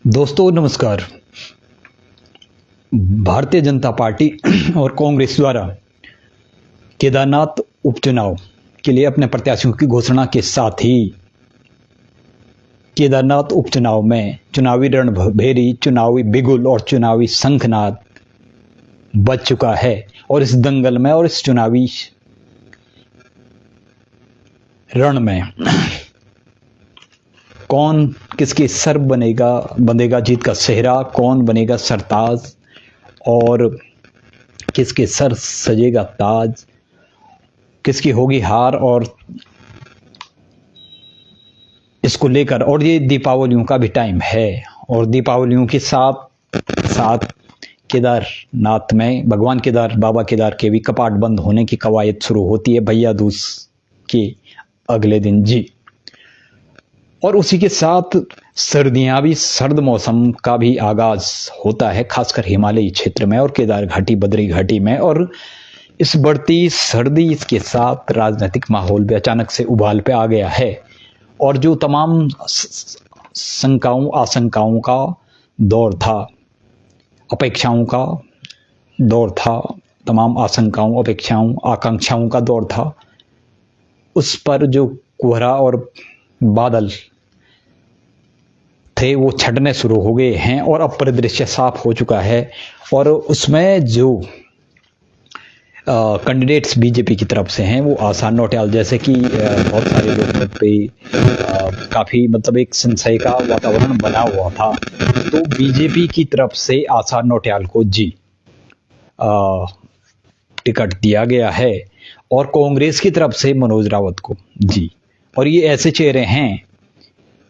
दोस्तों नमस्कार। भारतीय जनता पार्टी और कांग्रेस द्वारा केदारनाथ उपचुनाव के लिए अपने प्रत्याशियों की घोषणा के साथ ही केदारनाथ उपचुनाव में चुनावी रणभेरी, चुनावी बिगुल और चुनावी शंखनाद बज चुका है। और इस दंगल में और इस चुनावी रण में कौन किसकी सर बंधेगा जीत का सेहरा, कौन बनेगा सरताज और किसके सर सजेगा ताज, किसकी होगी हार, और इसको लेकर और ये दीपावलियों का भी टाइम है और दीपावलियों के साथ साथ केदारनाथ में भगवान केदार, बाबा केदार के भी कपाट बंद होने की कवायद शुरू होती है भैया दूज के अगले दिन जी। और उसी के साथ सर्दियां भी, सर्द मौसम का भी आगाज होता है, खासकर हिमालयी क्षेत्र में और केदार घाटी, बद्री घाटी में। और इस बढ़ती सर्दी के साथ राजनीतिक माहौल भी अचानक से उबाल पे आ गया है और जो तमाम शंकाओं आशंकाओं का दौर था, अपेक्षाओं का दौर था, तमाम आशंकाओं, अपेक्षाओं, आकांक्षाओं का दौर था, उस पर जो कोहरा और बादल थे वो छटने शुरू हो गए हैं और अब परिदृश्य साफ हो चुका है। और उसमें जो कैंडिडेट्स बीजेपी की तरफ से हैं वो आशा नौटियाल, जैसे कि बहुत सारे लोग पे काफ़ी एक संशय का वातावरण बना हुआ था, तो बीजेपी की तरफ से आशा नौटियाल को जी टिकट दिया गया है और कांग्रेस की तरफ से मनोज रावत को जी। और ये ऐसे चेहरे हैं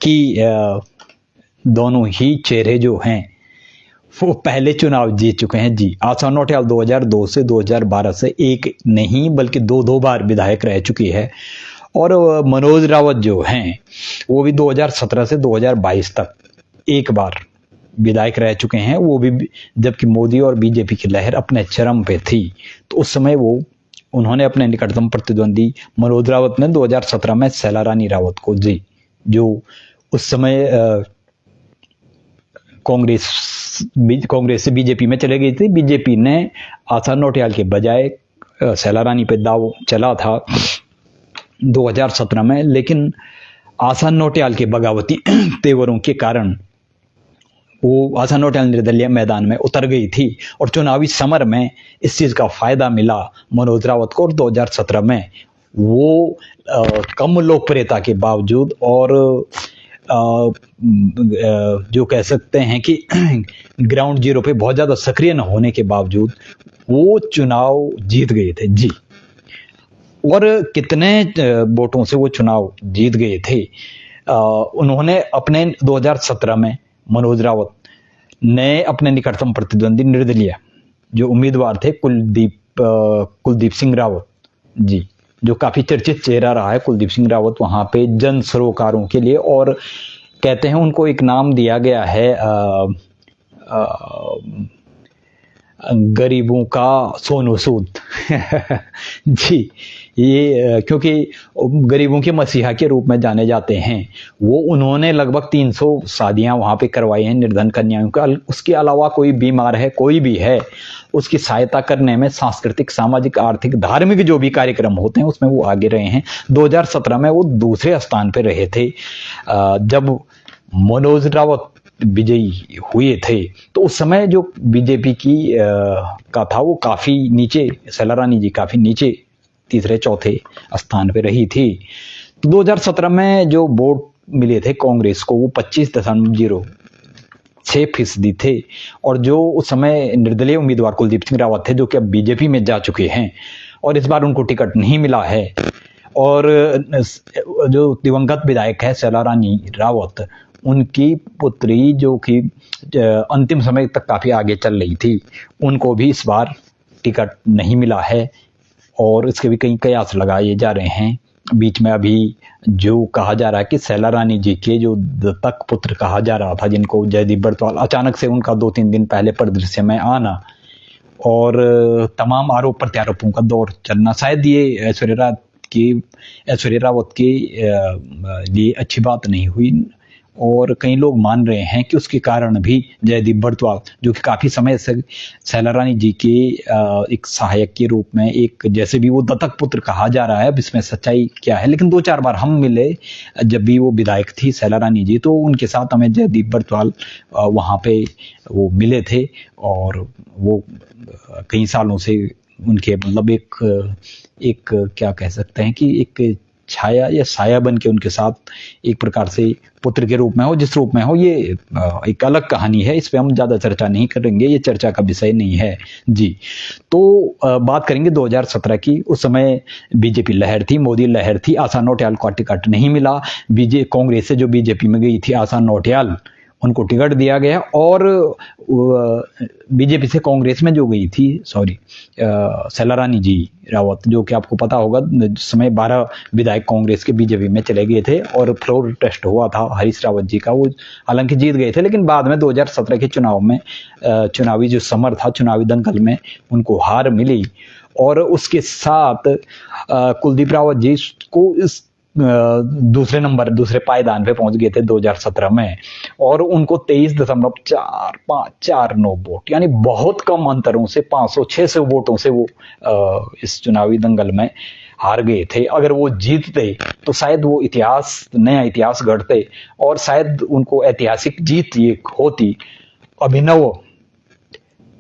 कि दोनों ही चेहरे जो हैं वो पहले चुनाव जीत चुके हैं जी। आशा नौटियाल 2002 से 2012 से एक नहीं बल्कि दो बार विधायक रह चुकी है और मनोज रावत जो हैं वो भी 2017 से 2022 तक एक बार विधायक रह चुके हैं, वो भी जबकि मोदी और बीजेपी की लहर अपने चरम पे थी। तो उस समय उन्होंने अपने निकटतम प्रतिद्वंदी मनोज रावत ने 2017 में शैला रानी रावत को जी, जो उस समय कांग्रेस से बीजेपी में चले गई थी। बीजेपी ने आशा नौटियाल के बजाय शैला रानी पे दाव चला था 2017 में, लेकिन आशा नौटियाल के बगावती तेवरों के कारण वो आशा नौटियाल निर्दलीय मैदान में उतर गई थी और चुनावी समर में इस चीज का फायदा मिला मनोज रावत को। और 2017 में वो कम लोकप्रियता के बावजूद और जो कह सकते हैं कि ग्राउंड जीरो पे बहुत ज्यादा सक्रिय न होने के बावजूद वो चुनाव जीत गए थे जी। और कितने वोटों से वो चुनाव जीत गए थे, उन्होंने अपने 2017 में मनोज रावत ने अपने निकटतम प्रतिद्वंदी निर्दलीय जो उम्मीदवार थे कुलदीप सिंह रावत जी, जो काफी चर्चित चेहरा रहा है कुलदीप सिंह रावत वहां पे जन सरोकारों के लिए, और कहते हैं उनको एक नाम दिया गया है गरीबों का सोनू सूद जी। ये क्योंकि गरीबों के मसीहा के रूप में जाने जाते हैं, वो उन्होंने लगभग 300 शादियां वहां पे करवाई हैं निर्धन कन्याओं का। उसके अलावा कोई बीमार है, कोई भी है, उसकी सहायता करने में सांस्कृतिक, सामाजिक, आर्थिक, धार्मिक जो भी कार्यक्रम होते हैं उसमें वो आगे रहे हैं। 2017 में वो दूसरे स्थान पे रहे थे। जब मनोज रावत विजयी हुए थे तो उस समय जो बीजेपी की का था वो काफी नीचे, शैला रानी जी काफी नीचे तीसरे चौथे स्थान पे रही थी। तो 2017 में जो वोट मिले थे कांग्रेस को वो 25.06% थे और जो उस समय निर्दलीय उम्मीदवार कुलदीप सिंह रावत थे जो कि अब बीजेपी में जा चुके हैं और इस बार उनको टिकट नहीं मिला है। और जो दिवंगत विधायक है शैला रानी रावत, उनकी पुत्री जो कि अंतिम समय तक काफी आगे चल रही थी, उनको भी इस बार टिकट नहीं मिला है और इसके भी कई कयास लगाए जा रहे हैं। बीच में अभी जो कहा जा रहा है कि शैला रानी जी के जो दत्तक पुत्र कहा जा रहा था, जिनको जयदीप बर्तवाल, अचानक से उनका 2-3 दिन पहले परिदृश्य में आना और तमाम आरोप प्रत्यारोपों का दौर चलना, शायद ये ऐश्वर्या रावत के लिए अच्छी बात नहीं हुई और कई लोग मान रहे हैं कि उसके कारण भी जयदीप बर्तवाल, जो कि काफी समय से सैलारानी जी के एक सहायक के रूप में, एक जैसे भी वो दत्तक पुत्र कहा जा रहा है, अब इसमें सच्चाई क्या है, लेकिन 2-4 बार हम मिले जब भी वो विधायक थी सैलारानी जी, तो उनके साथ हमें जयदीप बर्तवाल वहाँ पे वो मिले थे और वो कई सालों से उनके मतलब एक क्या कह सकते हैं कि एक छाया या साया बन के उनके साथ एक प्रकार से पुत्र के रूप में हो, जिस रूप में हो, ये एक अलग कहानी है, इस पे हम ज्यादा चर्चा नहीं करेंगे, ये चर्चा का विषय नहीं है जी। तो बात करेंगे 2017 की। उस समय बीजेपी लहर थी, मोदी लहर थी, आशा नौटियाल को टिकट नहीं मिला। कांग्रेस से जो बीजेपी में गई थी आशा नौटियाल, उनको टिकट दिया गया, और बीजेपी से कांग्रेस में जो गई थी, सैलारानी जी रावत, जो कि आपको पता होगा, जिस समय 12 विधायक कांग्रेस के बीजेपी में चले गए थे और फ्लोर टेस्ट हुआ था हरीश रावत जी का, वो हालांकि जीत गए थे, लेकिन बाद में 2017 के चुनाव में चुनावी जो समर था, चुनावी दंगल में उनको हार मिली, और उसके साथ कुलदीप रावत जी को इस दूसरे पायदान पे पहुंच गए थे 2017 में, और उनको 23.459 वोट, यानी बहुत कम अंतरों से, 500-600 वोटों से वो इस चुनावी दंगल में हार गए थे। अगर वो जीतते तो शायद वो नया इतिहास गढ़ते, और शायद उनको ऐतिहासिक जीत ये होती, अभिनव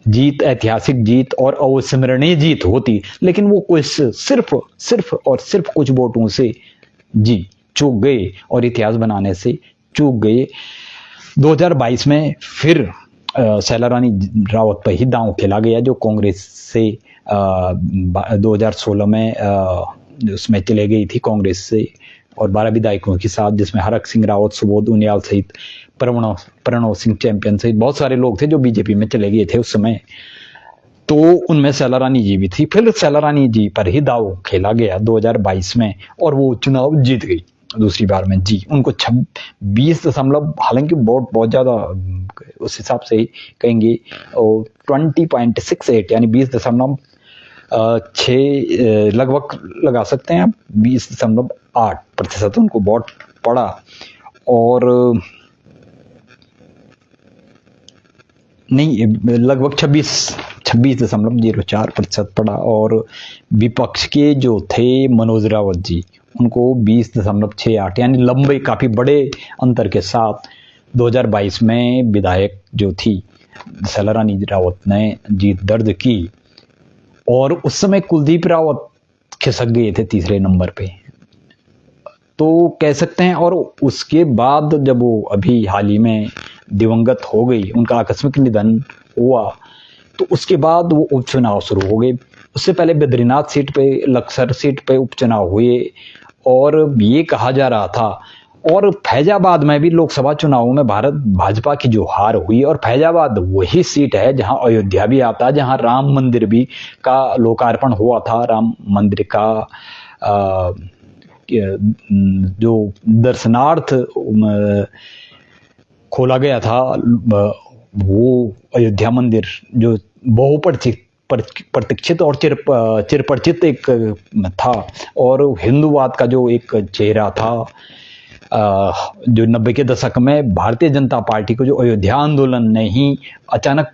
जीत, ऐतिहासिक जीत और अविस्मरणीय जीत होती, लेकिन वो कुछ सिर्फ कुछ वोटों से जी चूक गए और इतिहास बनाने से चूक गए। 2022 में फिर सैलारानी रावत पर ही दांव खेला गया, जो कांग्रेस से 2016 में उसमें चले गई थी कांग्रेस से, और 12 विधायकों के साथ, जिसमें हरक सिंह रावत, सुबोध उनियाल सहित, प्रणव सिंह चैंपियन सहित बहुत सारे लोग थे जो बीजेपी में चले गए थे उस समय, तो उनमें सैलारानी जी भी थी। फिर सैलारानी जी पर ही दाव खेला गया 2022 में, और वो चुनाव जीत गई दूसरी बार में जी। उनको 20 हालांकि वोट बहुत ज्यादा उस हिसाब से कहेंगे, 20.68 यानी 20.6 लगभग लगा सकते हैं, 20.8% उनको वोट पड़ा, और नहीं, लगभग 26.04% पड़ा। और विपक्ष के जो थे मनोज रावत जी, उनको 20.68 यानी लंबे काफी बड़े अंतर के साथ 2022 में विधायक जो थी सैलारानी रावत ने जीत दर्ज की, और उस समय कुलदीप रावत खिसक गए थे तीसरे नंबर पे, तो कह सकते हैं। और उसके बाद जब वो अभी हाल ही में दिवंगत हो गई, उनका आकस्मिक निधन हुआ, तो उसके बाद वो उपचुनाव शुरू हो गए। उससे पहले बद्रीनाथ सीट पे, लक्सर सीट पे उपचुनाव हुए, और ये कहा जा रहा था, और फैजाबाद में भी लोकसभा चुनावों में भाजपा की जो हार हुई, और फैजाबाद वही सीट है जहां अयोध्या भी आता है, जहां राम मंदिर भी का लोकार्पण हुआ था, राम मंदिर का जो दर्शनार्थ खोला गया था, वो अयोध्या मंदिर जो प्रतीक्षित और चिरपरिचित एक था, और हिंदूवाद का जो एक चेहरा था, जो 90 के दशक में भारतीय जनता पार्टी को जो अयोध्या आंदोलन ने ही अचानक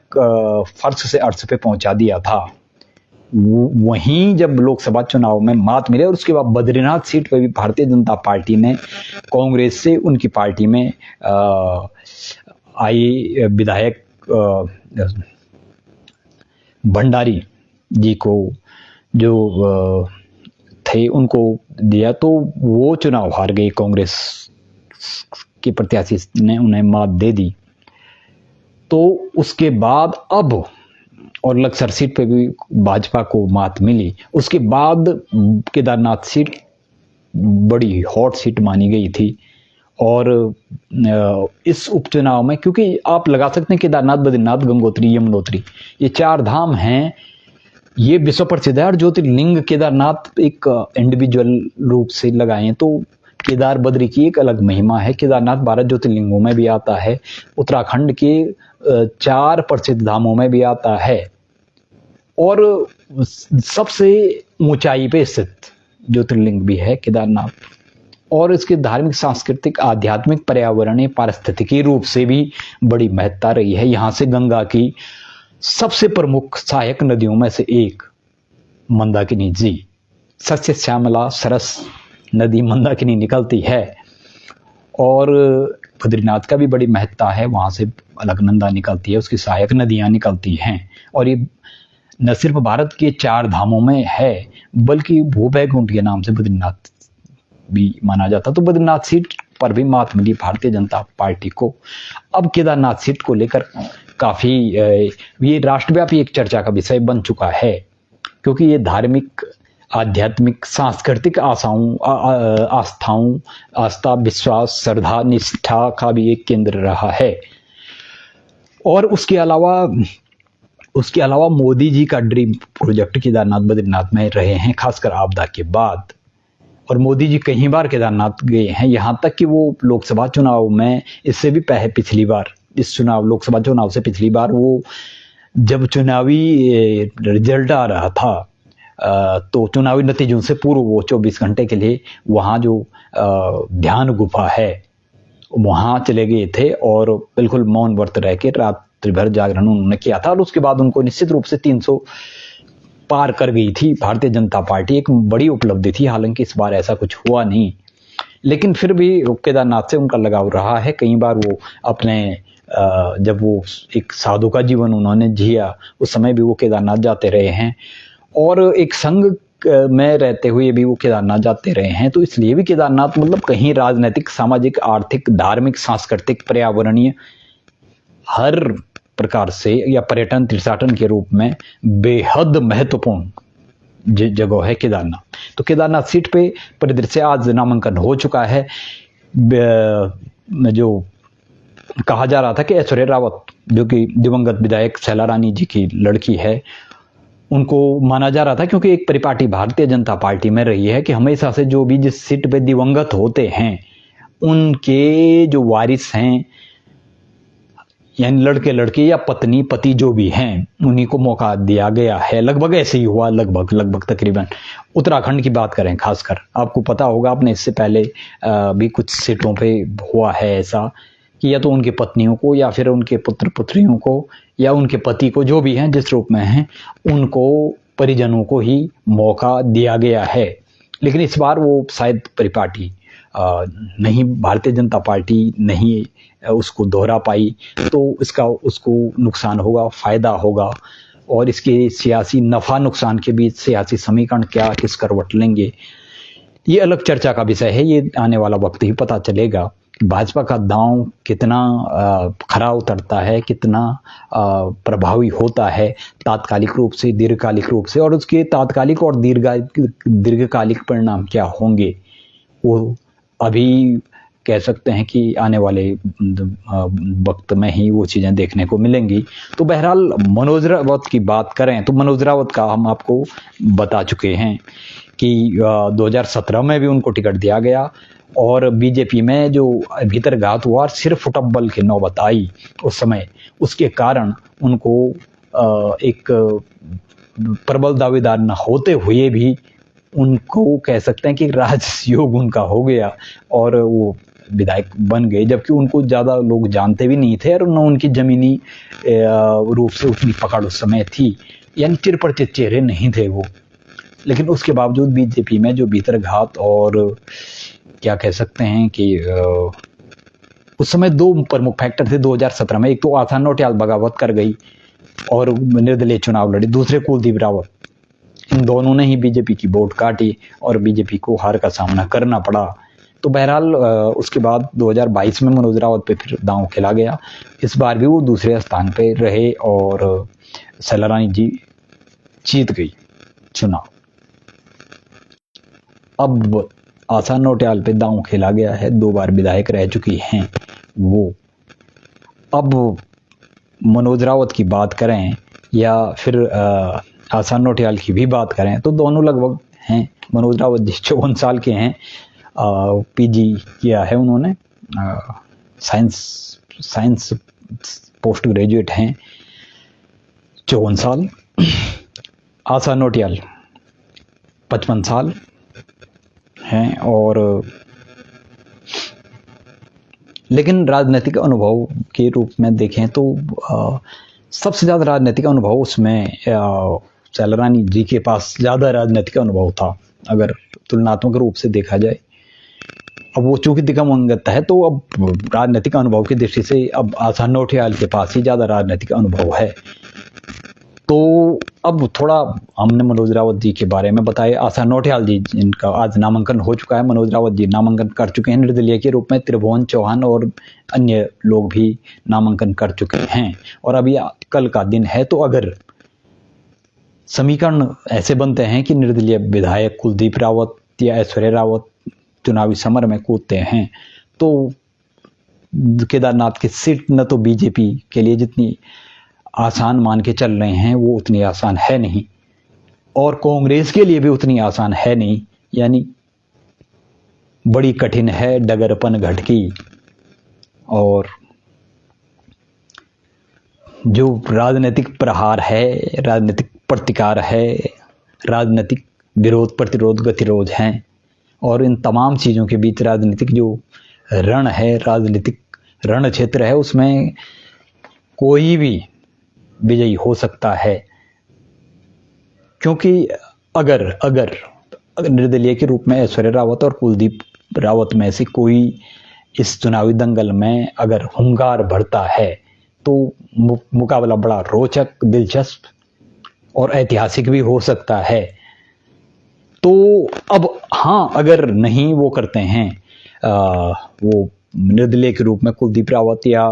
फर्श से अर्श पे पहुंचा दिया था, वहीं जब लोकसभा चुनाव में मात मिले, और उसके बाद बद्रीनाथ सीट पर भी भारतीय जनता पार्टी ने कांग्रेस से उनकी पार्टी में आए विधायक भंडारी जी को जो थे उनको दिया, तो वो चुनाव हार गए, कांग्रेस के प्रत्याशी ने उन्हें मात दे दी। तो उसके बाद अब, और लक्सर सीट पे भी भाजपा को मात मिली, उसके बाद केदारनाथ सीट बड़ी हॉट सीट मानी गई थी, और इस उपचुनाव में, क्योंकि आप लगा सकते हैं केदारनाथ, बद्रीनाथ, गंगोत्री, यमुनोत्री, ये 4 धाम हैं, ये विश्व प्रसिद्ध है, और ज्योतिर्लिंग केदारनाथ एक इंडिविजुअल रूप से लगाए तो केदार बद्री की एक अलग महिमा है। केदारनाथ 12 ज्योतिर्लिंगों में भी आता है, उत्तराखंड के 4 प्रसिद्ध धामों में भी आता है, और सबसे ऊंचाई पे स्थित ज्योतिर्लिंग भी है केदारनाथ। और इसके धार्मिक, सांस्कृतिक, आध्यात्मिक, पर्यावरणीय, पारिस्थितिकी रूप से भी बड़ी महत्ता रही है। यहाँ से गंगा की सबसे प्रमुख सहायक नदियों में से एक मंदाकिनी जी, सस्य श्यामला सरस नदी मंदाकिनी निकलती है। और बद्रीनाथ का भी बड़ी महत्ता है, वहाँ से अलकनंदा निकलती है, उसकी सहायक नदियाँ निकलती हैं। और ये न सिर्फ भारत के 4 धामों में है, बल्कि भूवैकुंठ के नाम से बद्रीनाथ भी माना जाता। तो बद्रीनाथ सीट पर भी मात मिली भारतीय जनता पार्टी को। अब केदारनाथ सीट को लेकर काफ़ी ये राष्ट्रव्यापी एक चर्चा का विषय बन चुका है, क्योंकि ये धार्मिक, आध्यात्मिक, सांस्कृतिक आस्था, विश्वास, श्रद्धा, निष्ठा का भी एक केंद्र रहा है। और उसके अलावा मोदी जी का ड्रीम प्रोजेक्ट केदारनाथ बद्रीनाथ में रहे हैं, खासकर आपदा के बाद। और मोदी जी कई बार केदारनाथ गए हैं, यहाँ तक कि वो लोकसभा चुनाव में, इससे भी पिछली बार, लोकसभा चुनाव से पिछली बार वो जब चुनावी रिजल्ट आ रहा था, तो चुनावी नतीजों से पूर्व वो 24 घंटे के लिए वहाँ जो ध्यान गुफा है वहाँ चले गए थे और बिल्कुल मौन व्रत रह के रात्रि भर जागरण उन्होंने किया था। और उसके बाद उनको निश्चित रूप से 300 पार कर गई थी भारतीय जनता पार्टी, एक बड़ी उपलब्धि थी। हालांकि इस बार ऐसा कुछ हुआ नहीं, लेकिन फिर भी केदारनाथ से उनका लगाव रहा है। कई बार वो अपने जब वो एक साधु का जीवन उन्होंने जिया, उस समय भी वो केदारनाथ जाते रहे हैं, और एक संघ में रहते हुए भी वो केदारनाथ जाते रहे हैं। तो इसलिए भी केदारनाथ मतलब कहीं राजनीतिक, सामाजिक, आर्थिक, धार्मिक, सांस्कृतिक, पर्यावरणीय हर प्रकार से, या पर्यटन, तीर्थाटन के रूप में बेहद महत्वपूर्ण जगह है केदारनाथ। तो केदारनाथ सीट पे परिदृश्य आज नामांकन हो चुका है। जो कहा जा रहा था कि ऐश्वर्या रावत, जो कि दिवंगत विधायक शैला रानी जी की लड़की है, उनको माना जा रहा था, क्योंकि एक परिपाटी भारतीय जनता पार्टी में रही है कि हमेशा से जो भी जिस सीट पे दिवंगत होते हैं उनके जो वारिस हैं, यानी लड़के लड़की या पत्नी पति जो भी हैं, उन्हीं को मौका दिया गया है। लगभग ऐसे ही हुआ, लगभग तकरीबन। उत्तराखंड की बात करें खासकर, आपको पता होगा, आपने इससे पहले भी कुछ सीटों पे हुआ है ऐसा कि या तो उनकी पत्नियों को, या फिर उनके पुत्र पुत्रियों को, या उनके पति को, जो भी हैं जिस रूप में हैं, उनको, परिजनों को ही मौका दिया गया है। लेकिन इस बार वो शायद परिपाटी नहीं, भारतीय जनता पार्टी नहीं उसको दोहरा पाई, तो इसका उसको नुकसान होगा, फायदा होगा। और इसके सियासी नफा नुकसान के बीच सियासी समीकरण क्या, किस करवट लेंगे, ये अलग चर्चा का विषय है। ये आने वाला वक्त ही पता चलेगा भाजपा का दांव कितना खरा उतरता है, कितना प्रभावी होता है तात्कालिक रूप से, दीर्घकालिक रूप से, और उसके तात्कालिक और दीर्घकालिक परिणाम क्या होंगे, वो अभी कह सकते हैं कि आने वाले वक्त में ही वो चीज़ें देखने को मिलेंगी। तो बहरहाल मनोज रावत की बात करें तो मनोज रावत का हम आपको बता चुके हैं कि 2017 में भी उनको टिकट दिया गया, और बीजेपी में जो भीतरघात हुआ, सिर्फ फुटबॉल की नौबत आई उस समय, उसके कारण उनको एक प्रबल दावेदार न होते हुए भी उनको कह सकते हैं कि राजयोग उनका हो गया और वो विधायक बन गए, जबकि उनको ज़्यादा लोग जानते भी नहीं थे और न उनकी ज़मीनी रूप से उतनी पकड़ उस समय थी, यानी चिरपरिचित चेहरे नहीं थे वो। लेकिन उसके बावजूद बीजेपी में जो भीतरघात और क्या कह सकते हैं कि उस समय 2 प्रमुख फैक्टर थे 2017 में। एक तो आशा नौटियाल बगावत कर गई और निर्दलीय चुनाव लड़ी, दूसरे कुलदीप रावत। इन दोनों ने ही बीजेपी की वोट काटी और बीजेपी को हार का सामना करना पड़ा। तो बहरहाल उसके बाद 2022 में मनोज रावत पे फिर दांव खेला गया। इस बार भी वो दूसरे स्थान पे रहे और शैला रानी जी जीत गई चुनाव। अब आशा नौटियाल पे दांव खेला गया है, 2 बार विधायक रह चुकी हैं वो। अब मनोज रावत की बात करें या फिर आशा नौटियाल की भी बात करें तो दोनों लगभग हैं। मनोज रावत 54 साल के हैं, पीजी किया है उन्होंने, साइंस पोस्ट ग्रेजुएट हैं, 54 साल। आशा नौटियाल 55 साल हैं और लेकिन राजनीतिक अनुभव के रूप में देखें तो सबसे ज़्यादा राजनीतिक अनुभव उसमें चलरानी जी के पास ज़्यादा राजनीतिक अनुभव था, अगर तुलनात्मक रूप से देखा जाए। अब वो चूंकि दिगंगत है तो अब राजनीतिक अनुभव की दृष्टि से अब आसान नौटियाल के पास ही ज़्यादा राजनीतिक अनुभव है। तो अब थोड़ा हमने मनोज रावत जी के बारे में बताया। आशा नौटियाल जी, जिनका आज नामांकन हो चुका है, मनोज रावत जी नामांकन कर चुके हैं निर्दलीय के रूप में, त्रिभुवन चौहान और अन्य लोग भी नामांकन कर चुके हैं और अभी कल का दिन है। तो अगर समीकरण ऐसे बनते हैं कि निर्दलीय विधायक कुलदीप रावत या ऐश्वर्या रावत चुनावी समर में कूदते हैं तो केदारनाथ की सीट न तो बीजेपी के लिए जितनी आसान मान के चल रहे हैं वो उतनी आसान है नहीं, और कांग्रेस के लिए भी उतनी आसान है नहीं, यानी बड़ी कठिन है डगरपन घटकी। और जो राजनीतिक प्रहार है, राजनीतिक प्रतिकार है, राजनीतिक विरोध प्रतिरोध गतिरोध हैं, और इन तमाम चीज़ों के बीच राजनीतिक जो रण है, राजनीतिक रण क्षेत्र है, उसमें कोई भी विजयी हो सकता है। क्योंकि अगर निर्दलीय के रूप में ऐश्वर्या रावत और कुलदीप रावत में से कोई इस चुनावी दंगल में अगर हुंकार भरता है तो मुकाबला बड़ा रोचक, दिलचस्प और ऐतिहासिक भी हो सकता है। तो अब हाँ, अगर नहीं वो करते हैं वो निर्दलीय के रूप में कुलदीप रावत या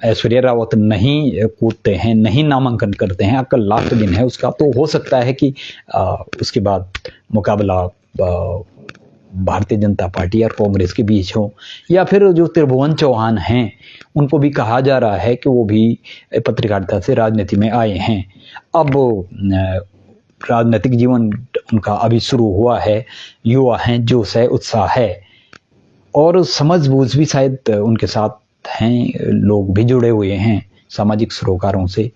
ऐश्वर्या रावत नहीं कूदते हैं, नहीं नामांकन करते हैं, कल लास्ट दिन है उसका, तो हो सकता है कि उसके बाद मुकाबला भारतीय जनता पार्टी और कांग्रेस के बीच हो, या फिर जो त्रिभुवन चौहान हैं उनको भी कहा जा रहा है कि वो भी पत्रकारिता से राजनीति में आए हैं। अब राजनीतिक जीवन उनका अभी शुरू हुआ है, युवा हैं, जोश है, उत्साह है और समझबूझ भी शायद उनके साथ हैं, लोग भी जुड़े हुए हैं सामाजिक सरोकारों से,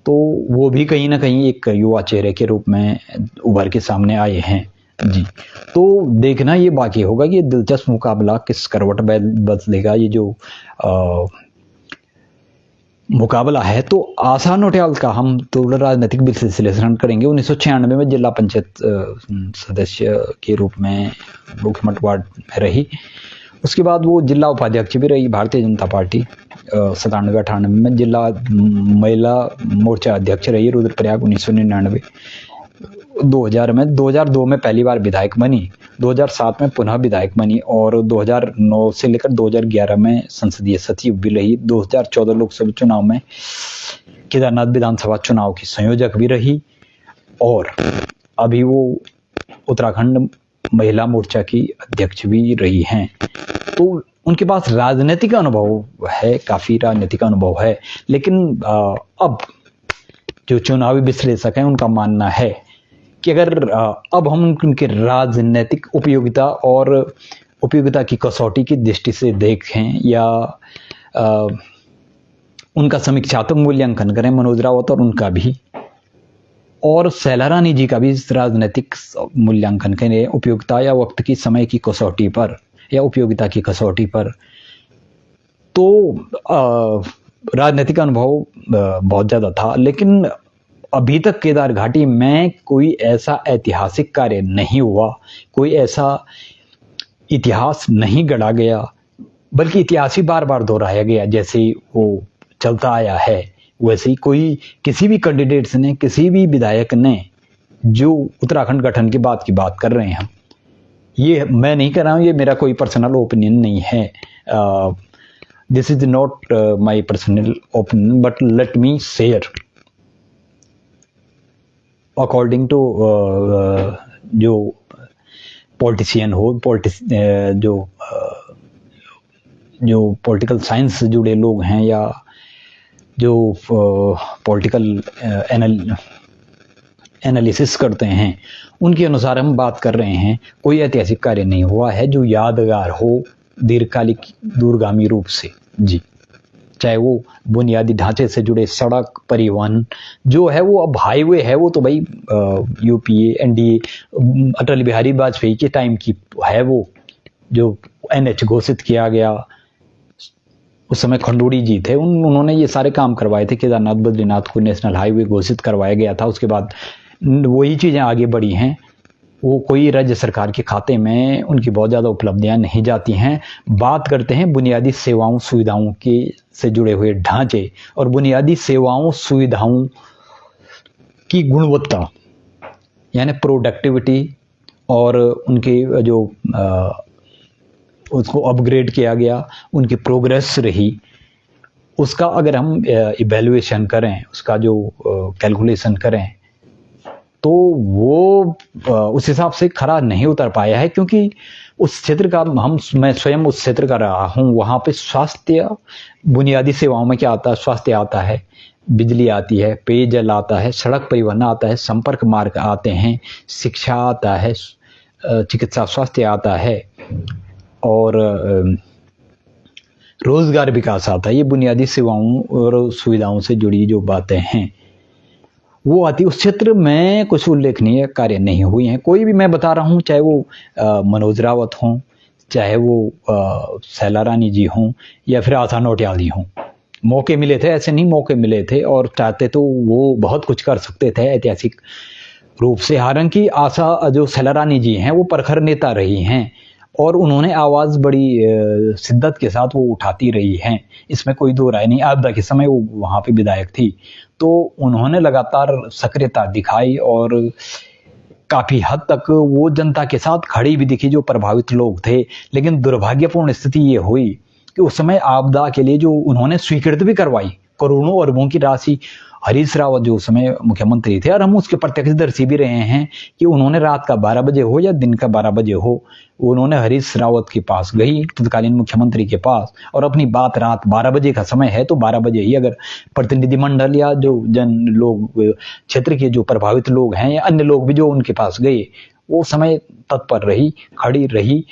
तो वो भी कहीं ना कहीं एक युवा चेहरे के रूप में उभर के सामने आए हैं जी। तो देखना ये बाकी होगा कि ये दिलचस्प मुकाबला किस करवट बदलेगा। ये जो मुकाबला है तो आशा नौटियाल का हम थोड़ा राजनीतिक विश्लेषण करेंगे। 1996 में जिला पंचायत सदस्य के रूप में मुख्यमंत्री वार्ड में रही, उसके बाद वो जिला उपाध्यक्ष भी रही भारतीय जनता पार्टी। 97-98 में जिला महिला मोर्चा अध्यक्ष रही रुद्रप्रयाग। 1999 2000 में 2002 में पहली बार विधायक बनी, 2007 में पुनः विधायक बनी और 2009 से लेकर 2011 में संसदीय सचिव भी रही। 2014 लोकसभा चुनाव में केदारनाथ विधानसभा चुनाव की संयोजक भी रही और अभी वो उत्तराखंड महिला मोर्चा की अध्यक्ष भी रही हैं। तो उनके पास राजनीतिक अनुभव है, काफी राजनीतिक अनुभव है। लेकिन अब जो चुनावी विश्लेषक हैं उनका मानना है कि अगर अब हम उनके राजनीतिक उपयोगिता और उपयोगिता की कसौटी की दृष्टि से देखें या उनका समीक्षात्मक मूल्यांकन करें, मनोज रावत और उनका भी और शैला रानी जी का भी राजनीतिक मूल्यांकन करें उपयोगिता या वक्त की समय की कसौटी पर या उपयोगिता की कसौटी पर, तो राजनीतिक अनुभव बहुत ज़्यादा था। लेकिन अभी तक केदार घाटी में कोई ऐसा ऐतिहासिक कार्य नहीं हुआ, कोई ऐसा इतिहास नहीं गढ़ा गया, बल्कि इतिहास ही बार बार दोहराया गया। जैसे वो चलता आया है वैसे ही कोई किसी भी कैंडिडेट्स ने, किसी भी विधायक ने जो उत्तराखंड गठन की बात कर रहे हैं, ये मैं नहीं कर रहा हूँ, ये मेरा कोई पर्सनल ओपिनियन नहीं है। This is not my personal opinion but let me share according to जो पॉलिटिशियन हो, जो पॉलिटिकल साइंस से जुड़े लोग हैं या जो पॉलिटिकल एनालिसिस करते हैं, उनके अनुसार हम बात कर रहे हैं। कोई ऐतिहासिक कार्य नहीं हुआ है जो यादगार हो दीर्घकालिक दूरगामी रूप से जी। चाहे वो बुनियादी ढांचे से जुड़े सड़क, परिवहन जो है वो अब हाईवे है, वो तो भाई यूपीए, एनडीए, अटल बिहारी वाजपेयी के टाइम की है वो, जो NH घोषित किया गया, उस समय खंडूड़ी जी थे, उन्होंने ये सारे काम करवाए थे। केदारनाथ बद्रीनाथ को नेशनल हाईवे घोषित करवाया गया था। उसके बाद वही चीज़ें आगे बढ़ी हैं, वो कोई राज्य सरकार के खाते में उनकी बहुत ज़्यादा उपलब्धियां नहीं जाती हैं। बात करते हैं बुनियादी सेवाओं सुविधाओं के से जुड़े हुए ढांचे और बुनियादी सेवाओं सुविधाओं की गुणवत्ता, यानी प्रोडक्टिविटी, और उनके जो उसको अपग्रेड किया गया, उनकी प्रोग्रेस रही, उसका अगर हम इवैल्यूएशन करें, उसका जो कैलकुलेशन करें, तो वो उस हिसाब से खरा नहीं उतर पाया है। क्योंकि उस क्षेत्र का मैं स्वयं उस क्षेत्र का रहा हूँ, वहाँ पे स्वास्थ्य बुनियादी सेवाओं में क्या आता है? स्वास्थ्य आता है, बिजली आती है, पेयजल आता है, सड़क परिवहन आता है, संपर्क मार्ग आते हैं, शिक्षा आता है, चिकित्सा स्वास्थ्य आता है, और रोजगार विकास आता है। ये बुनियादी सेवाओं और सुविधाओं से जुड़ी जो बातें हैं वो आती। उस क्षेत्र में कुछ उल्लेखनीय कार्य नहीं हुए हैं। कोई भी मैं बता रहा हूँ, चाहे वो मनोज रावत हों, चाहे वो शैला रानी जी हों, या फिर आशा नौटियाल जी हों, मौके मिले थे, ऐसे नहीं मौके मिले थे, और चाहते तो वो बहुत कुछ कर सकते थे ऐतिहासिक रूप से। हालांकि आशा जो शैला रानी जी हैं वो प्रखर नेता रही हैं, और उन्होंने आवाज़ बड़ी शिद्दत के साथ वो उठाती रही हैं, इसमें कोई दो राय नहीं। आपदा के समय वो वहाँ पे विधायक थी, तो उन्होंने लगातार सक्रियता दिखाई और काफ़ी हद तक वो जनता के साथ खड़ी भी दिखी जो प्रभावित लोग थे। लेकिन दुर्भाग्यपूर्ण स्थिति ये हुई कि उस समय आपदा के लिए जो उन्होंने स्वीकृत भी करवाई करोड़ों अरबों की राशि, हरीश रावत जो उस समय मुख्यमंत्री थे, और हम उसके प्रत्यक्षदर्शी भी रहे हैं कि उन्होंने रात का 12 बजे हो या दिन का 12 बजे हो, उन्होंने हरीश रावत के पास गई, तत्कालीन मुख्यमंत्री के पास, और अपनी बात, रात 12 बजे का समय है तो 12 बजे ही अगर प्रतिनिधिमंडल या जो जन लोग, क्षेत्र के जो प्रभावित लोग हैं या अन्य लोग भी जो उनके पास गए, वो समय तत्पर रही, खड़ी रही,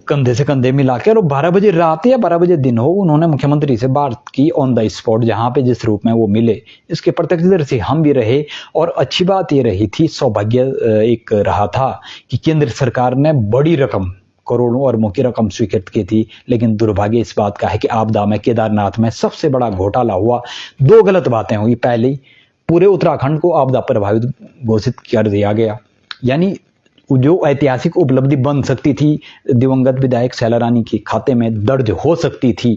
कंधे से कंधे मिला के, और 12 बजे रात या 12 बजे दिन हो, उन्होंने मुख्यमंत्री से बात की ऑन द स्पॉट, जहां पे जिस रूप में वो मिले। इसके प्रत्यक्षदर्शी हम भी रहे, और अच्छी बात ये रही थी, सौभाग्य एक रहा था कि केंद्र सरकार ने बड़ी रकम, करोड़ों अरबों की रकम स्वीकृत की थी। लेकिन दुर्भाग्य इस बात का है कि आपदा में केदारनाथ में सबसे बड़ा घोटाला हुआ। दो गलत बातें हुई। पहली, पूरे उत्तराखंड को आपदा प्रभावित घोषित कर दिया गया, यानी जो ऐतिहासिक उपलब्धि बन सकती थी, दिवंगत विधायक शैला रानी के खाते में दर्ज हो सकती थी,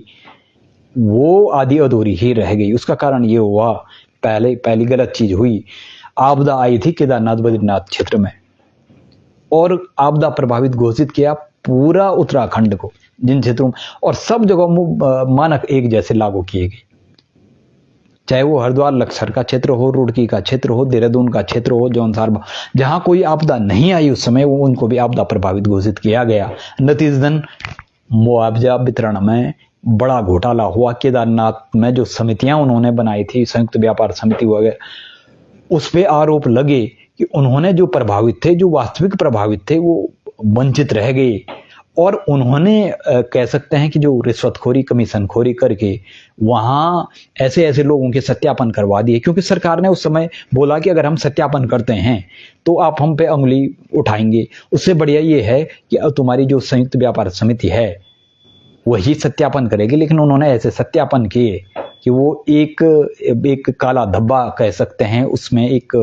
वो आधी अधूरी ही रह गई। उसका कारण ये हुआ, पहली गलत चीज हुई, आपदा आई थी केदारनाथ बद्रीनाथ क्षेत्र में, और आपदा प्रभावित घोषित किया पूरा उत्तराखंड को, जिन क्षेत्रों में, और सब जगह मानक एक जैसे लागू किए गए, चाहे वो हरिद्वार लक्सर का क्षेत्र हो, रुड़की का क्षेत्र हो, देहरादून का क्षेत्र हो, जौनसार, जहां कोई आपदा नहीं आई उस समय, वो उनको भी आपदा प्रभावित घोषित किया गया। नतीजतन मुआवजा वितरण में बड़ा घोटाला हुआ। केदारनाथ में जो समितियां उन्होंने बनाई थी, संयुक्त व्यापार समिति वगैरह, उस पे आरोप लगे कि उन्होंने जो प्रभावित थे, जो वास्तविक प्रभावित थे, वो वंचित रह गए, और उन्होंने कह सकते हैं कि जो रिश्वतखोरी, कमीशनखोरी करके वहां ऐसे ऐसे लोगों के सत्यापन करवा दिए। क्योंकि सरकार ने उस समय बोला कि अगर हम सत्यापन करते हैं तो आप हम पे उंगली उठाएंगे, उससे बढ़िया ये है कि अब तुम्हारी जो संयुक्त व्यापार समिति है वही सत्यापन करेगी। लेकिन उन्होंने ऐसे सत्यापन किए कि वो एक काला धब्बा कह सकते हैं, उसमें एक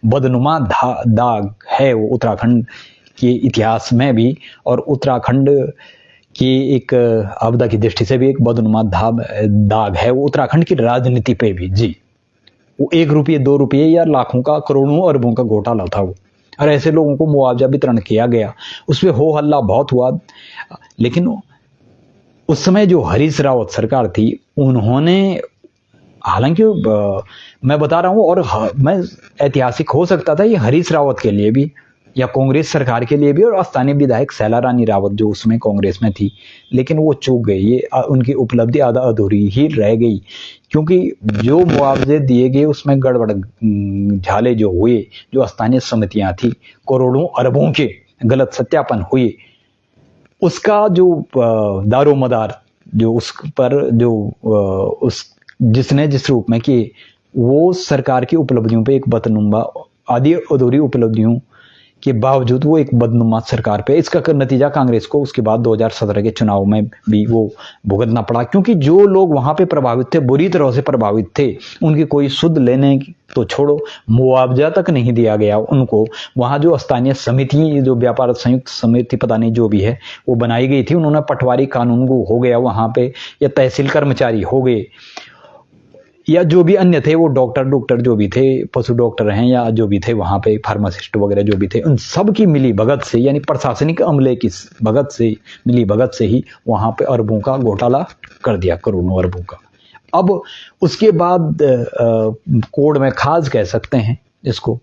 बदनुमा दाग है वो उत्तराखंड के इतिहास में भी, और उत्तराखंड की एक आपदा की दृष्टि से भी एक बदनुमा दाग है वो उत्तराखंड की राजनीति पे भी। जी, वो 1 रुपये 2 रुपये या लाखों का, करोड़ों अरबों का घोटाला था वो, और ऐसे लोगों को मुआवजा वितरण किया गया। उसपे हो हल्ला बहुत हुआ। लेकिन उस समय जो हरीश रावत सरकार थी, उन्होंने, हालांकि मैं बता रहा हूं, और मैं ऐतिहासिक हो सकता था ये हरीश रावत के लिए भी या कांग्रेस सरकार के लिए भी, और स्थानीय विधायक शैला रानी रावत जो उसमें कांग्रेस में थी, लेकिन वो चूक गई। ये उनकी उपलब्धि आधा अधूरी ही रह गई, क्योंकि जो मुआवजे दिए गए उसमें गड़बड़ झाले जो हुए, जो स्थानीय समितियां थी, करोड़ों अरबों के गलत सत्यापन हुए, उसका जो दारोमदार जो उस पर जो उस जिसने जिस रूप में किए, वो सरकार की उपलब्धियों पे एक बदनुमा, आधी अधूरी उपलब्धियों के बावजूद वो एक बदनुमा सरकार पे, इसका नतीजा कांग्रेस को उसके बाद 2017 के चुनाव में भी वो भुगतना पड़ा, क्योंकि जो लोग वहां पे प्रभावित थे, बुरी तरह से प्रभावित थे, उनकी कोई सुध लेने तो छोड़ो, मुआवजा तक नहीं दिया गया उनको। वहां जो स्थानीय समिति, जो व्यापार संयुक्त समिति पता नहीं जो भी है वो बनाई गई थी, उन्होंने पटवारी कानून को हो गया वहां पे, या तहसील कर्मचारी हो गए, या जो भी अन्य थे, वो डॉक्टर जो भी थे, पशु डॉक्टर हैं या जो भी थे वहां पे, फार्मासिस्ट वगैरह जो भी थे, उन सब की मिली भगत से, यानी प्रशासनिक अमले की भगत से, मिली भगत से ही वहां पे अरबों का घोटाला कर दिया, करोड़ों अरबों का। अब उसके बाद कोर्ट में खास कह सकते हैं इसको,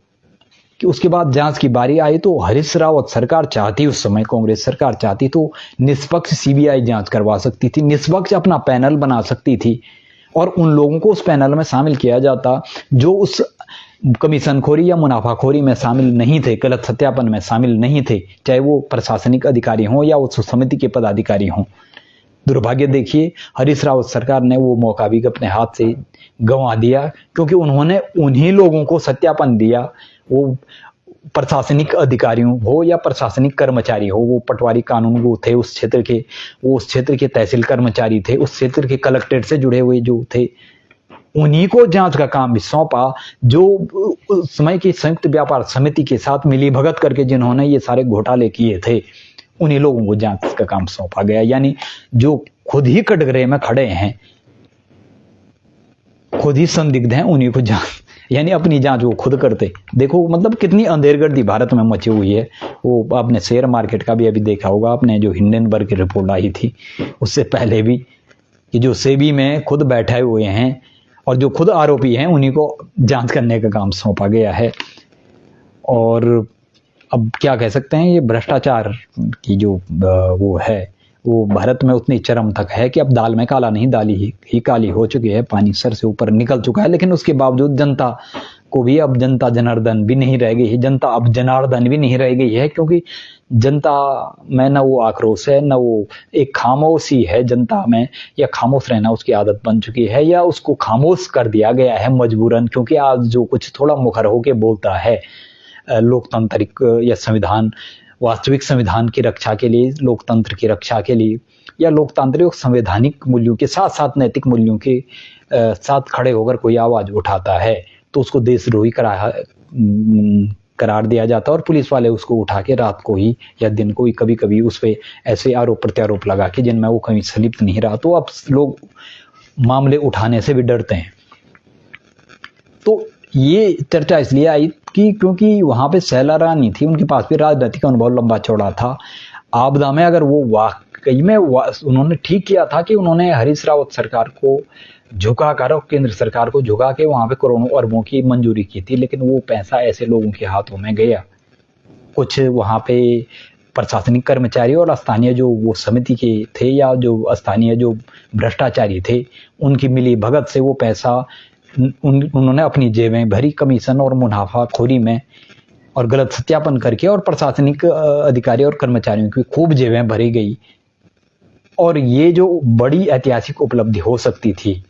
कि उसके बाद जांच की बारी आई तो हरीश रावत सरकार चाहती, उस समय कांग्रेस सरकार चाहती तो निष्पक्ष सीबीआई जांच करवा सकती थी, निष्पक्ष अपना पैनल बना सकती थी, और उन लोगों को उस पैनल में शामिल किया जाता जो उस कमीशनखोरी या मुनाफाखोरी में शामिल नहीं थे, गलत सत्यापन में शामिल नहीं थे, चाहे वो प्रशासनिक अधिकारी हों या उस समिति के पदाधिकारी हों। दुर्भाग्य देखिए, हरीश रावत सरकार ने वो मौका भी अपने हाथ से गंवा दिया, क्योंकि उन्होंने उन्हीं लोगों को सत्यापन दिया, वो प्रशासनिक अधिकारियों हो या प्रशासनिक कर्मचारी हो, वो पटवारी कानून वो थे उस क्षेत्र के, वो उस क्षेत्र के तहसील कर्मचारी थे, उस क्षेत्र के कलेक्ट्रेट से जुड़े हुए जो थे, उन्हीं को जांच का काम भी सौंपा, जो उस समय की संयुक्त व्यापार समिति के साथ मिली भगत करके जिन्होंने ये सारे घोटाले किए थे, उन्हीं लोगों को जांच का काम सौंपा गया। यानी जो खुद ही कटघरे में खड़े हैं, खुद ही संदिग्ध हैं, उन्हीं को जांच, यानी अपनी जांच वो खुद करते। देखो मतलब कितनी अंधेरगर्दी भारत में मची हुई है। वो आपने शेयर मार्केट का भी अभी देखा होगा, आपने जो हिंडनबर्ग की रिपोर्ट आई थी, उससे पहले भी, कि जो सेबी में खुद बैठे हुए हैं और जो खुद आरोपी हैं, उन्हीं को जांच करने का काम सौंपा गया है। और अब क्या कह सकते हैं, ये भ्रष्टाचार की जो वो है, वो भारत में उतनी चरम तक है कि अब दाल में काला नहीं, दाल ही काली हो चुकी है, पानी सर से ऊपर निकल चुका है। लेकिन उसके बावजूद जनता को भी अब जनता जनार्दन भी नहीं रह गई है, जनता अब जनार्दन भी नहीं रह गई है, क्योंकि जनता में न वो आक्रोश है, न वो एक खामोशी है जनता में, या खामोश रहना उसकी आदत बन चुकी है, या उसको खामोश कर दिया गया है मजबूरन। क्योंकि आज जो कुछ थोड़ा मुखर होके बोलता है लोकतांत्रिक या संविधान, वास्तविक संविधान की रक्षा के लिए, लोकतंत्र की रक्षा के लिए, या लोकतांत्रिक और संवैधानिक मूल्यों के साथ साथ नैतिक मूल्यों के साथ खड़े होकर कोई आवाज उठाता है, तो उसको देशद्रोही करार दिया जाता है, और पुलिस वाले उसको उठा के रात को ही या दिन को ही कभी कभी उस पर ऐसे आरोप प्रत्यारोप लगा के जिनमें वो कहीं संलिप्त नहीं रहा, तो अब लोग मामले उठाने से भी डरते हैं। तो ये चर्चा इसलिए आई कि क्योंकि वहां पे शैला रानी थी, उनके पास भी राजनीतिक अनुभव लंबा चौड़ा था। आपदा में अगर वो वाकई में उन्होंने ठीक किया था कि उन्होंने हरीश रावत सरकार को झुका कर और केंद्र सरकार को झुका के वहां पे करोड़ों अरबों की मंजूरी की थी, लेकिन वो पैसा ऐसे लोगों के हाथों में गया। कुछ वहां पे प्रशासनिक कर्मचारी और स्थानीय जो वो समिति के थे, या जो स्थानीय जो भ्रष्टाचारी थे, उनकी मिली भगत से वो पैसा उन्होंने अपनी जेबें भरी, कमीशन और मुनाफाखोरी में, और गलत सत्यापन करके, और प्रशासनिक अधिकारी और कर्मचारियों की खूब जेबें भरी गई। और ये जो बड़ी ऐतिहासिक उपलब्धि हो सकती थी